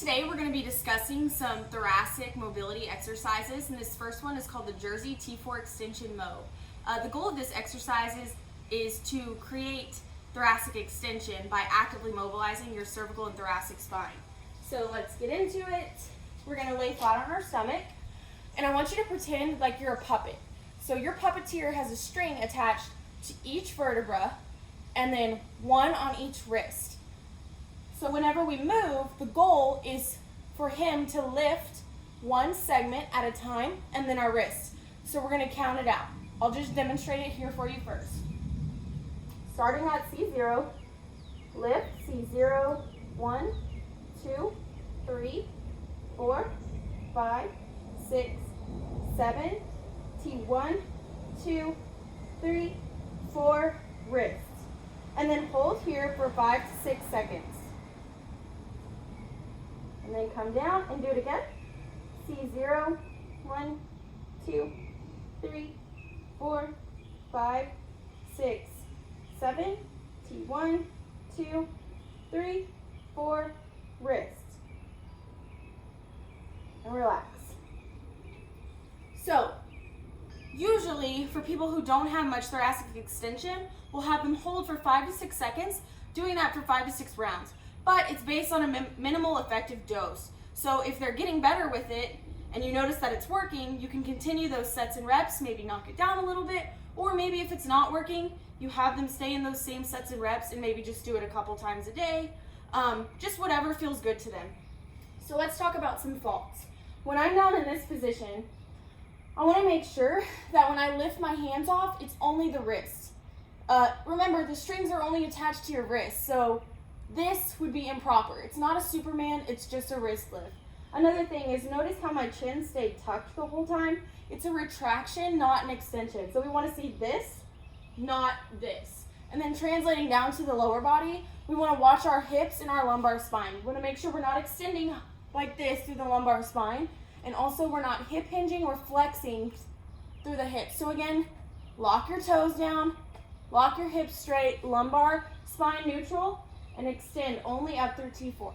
Today we're going to be discussing some thoracic mobility exercises, and this first one is called the Jerzy T4 Extension Mobe. The goal of this exercise is to create thoracic extension by actively mobilizing your cervical and thoracic spine. So let's get into it. We're going to lay flat on our stomach, and I want you to pretend like you're a puppet. So your puppeteer has a string attached to each vertebra and then one on each wrist. So whenever we move, the goal is for him to lift one segment at a time and then our wrist. So we're going to count it out. I'll just demonstrate it here for you first. Starting at C0, lift C0, 1, 2, 3, 4, 5, 6, 7, T1, 2, 3, 4, wrist. And then hold here for 5 to 6 seconds. And then come down and do it again. C0, 1, 2, 3, 4, 5, 6, 7, T1, 2, 3, 4, wrist. And relax. So, usually for people who don't have much thoracic extension, we'll have them hold for 5 to 6 seconds, doing that for 5 to 6 rounds. But it's based on a minimal effective dose. So if they're getting better with it and you notice that it's working, you can continue those sets and reps, maybe knock it down a little bit, or maybe if it's not working, you have them stay in those same sets and reps and maybe just do it a couple times a day, just whatever feels good to them. So let's talk about some faults. When I'm down in this position, I want to make sure that when I lift my hands off, it's only the wrists. Remember, the strings are only attached to your wrists, so this would be improper. It's not a Superman, it's just a wrist lift. Another thing is, notice how my chin stayed tucked the whole time. It's a retraction, not an extension. So we want to see this, not this. And then translating down to the lower body, we want to watch our hips and our lumbar spine. We want to make sure we're not extending like this through the lumbar spine, and also we're not hip hinging or flexing through the hips. So again, lock your toes down, lock your hips straight, lumbar spine neutral, and extend only up through T4.